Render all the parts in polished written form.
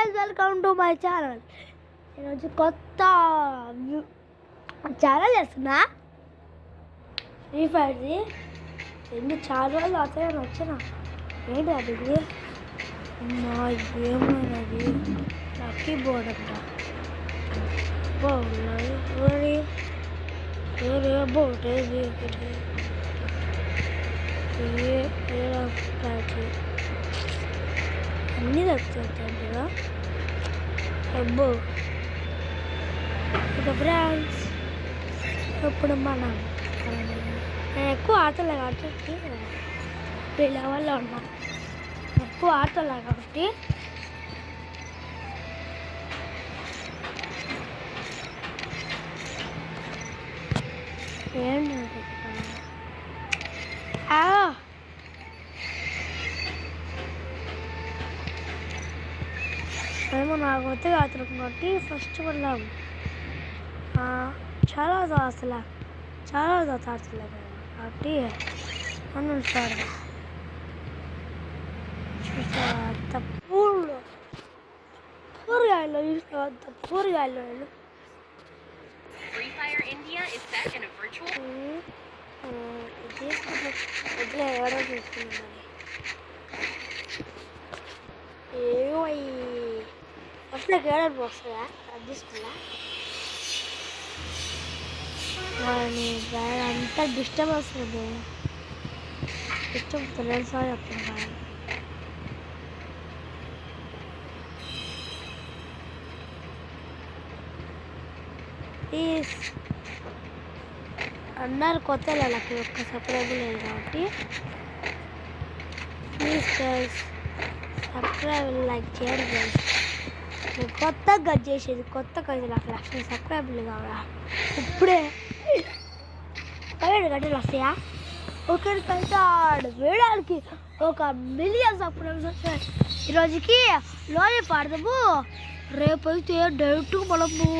Guys, welcome to my channel. ఈరోజు కొత్త channel చేస్తున్నా. ఫ్రీ ఫైర్ది ఎందుకు చాలా రోజులు అవుతాయని వచ్చిన. ఏంటి అది? మా ఏమైనది లక్కీ బోర్డ్ అంట. బాగున్నది వేరే బోర్డ్ ఏది అన్నీ దొరుకుతాయి కదా. అబ్బో ఇక ఫ్రెండ్స్, ఇప్పుడు మనం నేను ఎక్కువ ఆటలే కాబట్టి ఈ లెవెల్లో ఉన్నా. ఎక్కువ ఆటలే కాబట్టి ఏంటి మేము నాకు కొత్తగా ఆడుతున్నాం కాబట్టి ఫస్ట్ వెళ్ళాము. చాలా అసలు చాలా ఆడుతున్నాం కాబట్టి నన్ను చూస్తాడు. కూరగాయలు చూస్తా, కూరగాయలు ఇట్లా ఎవరో చూసుకున్నాను. ఏమో ఫస్ట్ ఏడాది వస్తుందా అడ్జస్ట్లా అంతా డిస్టర్బ్ వస్తుంది. డిస్టర్బ్ తెలుసా చెప్తున్నా. ప్లీజ్ అన్నారు కొత్త వాళ్ళకి ఒక్క సబ్స్క్రైబ్ లేదు కాబట్టి ప్లీజ్ గైస్ సబ్స్క్రైబ్ లైక్ చేయండి గైస్. కొత్తగా గట్ చేసేది కొత్తగా 1,00,000 సబ్స్క్రైబర్లు కావాలా? ఇప్పుడే 7 గంటలు వస్తాయా? ఒకరికైతే 6 వేయడానికి 1,000,000 సబ్స్క్రైబర్స్ వస్తాయి. ఈరోజుకి లోనే పాడదాము, రేపైతే డైరెక్ట్గా మనము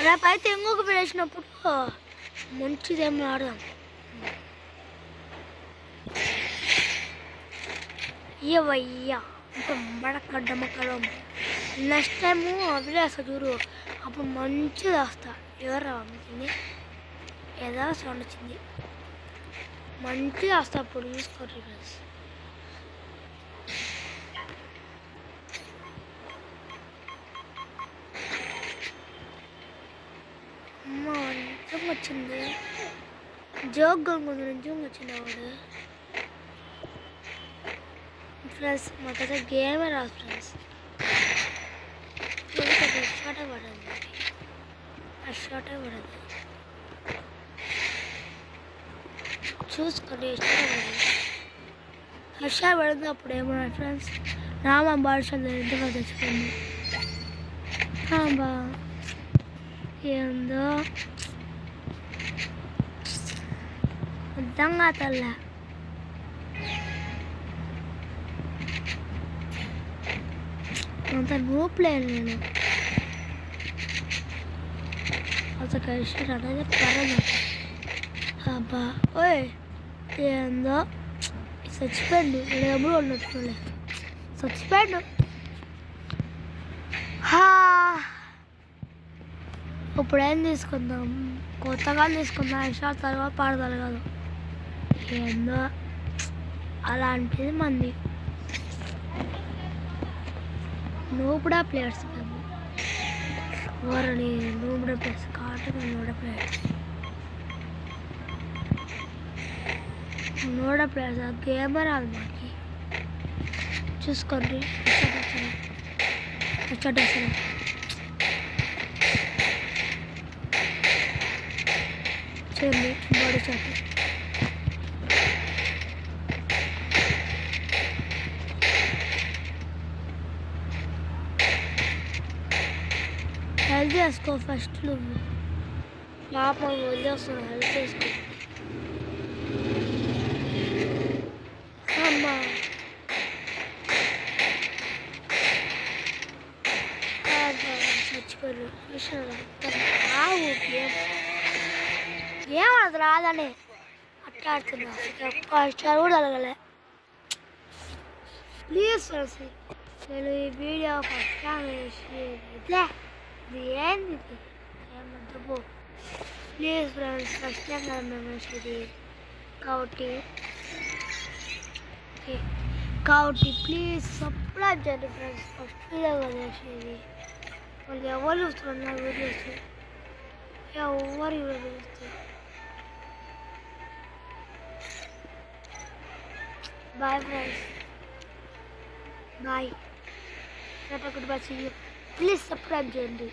రేపైతే ఇంకొక వేసినప్పుడు మంచిదేమో ఆడదాం. ఇవయ్యా ఇంకా మడకడ్డమ్మకడం. నెక్స్ట్ టైము వదిలేస్తా చూడు, అప్పుడు మంచిగా వస్తా. ఎవరు రావాలి ఏదో సౌండ్ వచ్చింది, మంచిగా వస్తా అప్పుడు చూసుకోండి ఫ్రెండ్స్. అమ్మ నిజంగా వచ్చింది, జోక్ గంగుంది, నిజంగా వచ్చింది వాడు. ఫ్రెండ్స్ మాకైతే గేమే రాదు ఫ్రెండ్స్. షార్టే పడదు, షార్టే పడదు, చూసుకోండి. షార్ట్ పడింది అప్పుడు ఏమన్నా ఫ్రెండ్స్, రామ బాడుషాలు ఇంతగా తెచ్చుకోండి. బా ఏందో అర్థం కాతల్లా. అంత నూపులేను నేను అసలు కలిసి అనేది పడదు. అబ్బా ఓయ్ ఏందో చచ్చిపోయాడు, ఎప్పుడు ఉన్నట్టులే చచ్చిపోయాడు. ఇప్పుడు ఏం తీసుకుందాం, కొత్తగా తీసుకుందాం. షార్ట్ తర్వాత పాడతారు కాదు, ఏందో అలాంటిది మంది. నువ్వు కూడా ప్లేయర్స్ మేము ఎవరని, నువ్వు కూడా ప్లేయర్స్ కాబట్టి మేము కూడా ప్లేయర్స్, నువ్వు కూడా ప్లేయర్స్. గేమర్ రాదు మాకి, చూసుకోండి. వచ్చేసాను చూడండి బాడీ షాట్. హెల్త్ చేసుకో ఫస్ట్, నువ్వు పాపం వదిలేస్తున్నావు. హెల్త్ చేసుకో అమ్మా. చచ్చిపోయాను ఏమది రాదని అట్లా ఆడుతున్నా. ఒక్క స్టార్ కూడా అలగలే. ప్లీజ్ ఫ్రెండ్స్ నేను ఈ వీడియో ఫస్ట్ టైం అయితే ఇది ఏంది ఇది ఏమంటారు ప్లీజ్ ఫ్రెండ్స్ ఫస్ట్ టైం కదా మేము వేసేది కాబట్టి ఓకే కాబట్టి ప్లీజ్ సబ్స్క్రైబ్ చేయండి ఫ్రెండ్స్ ఫస్ట్ వీడియో కదా వేసేది వాళ్ళు ఎవరు చూస్తున్నారు వీడియోస్ ఎవరు videos bye friends bye good bye see you please subscribe చేయండి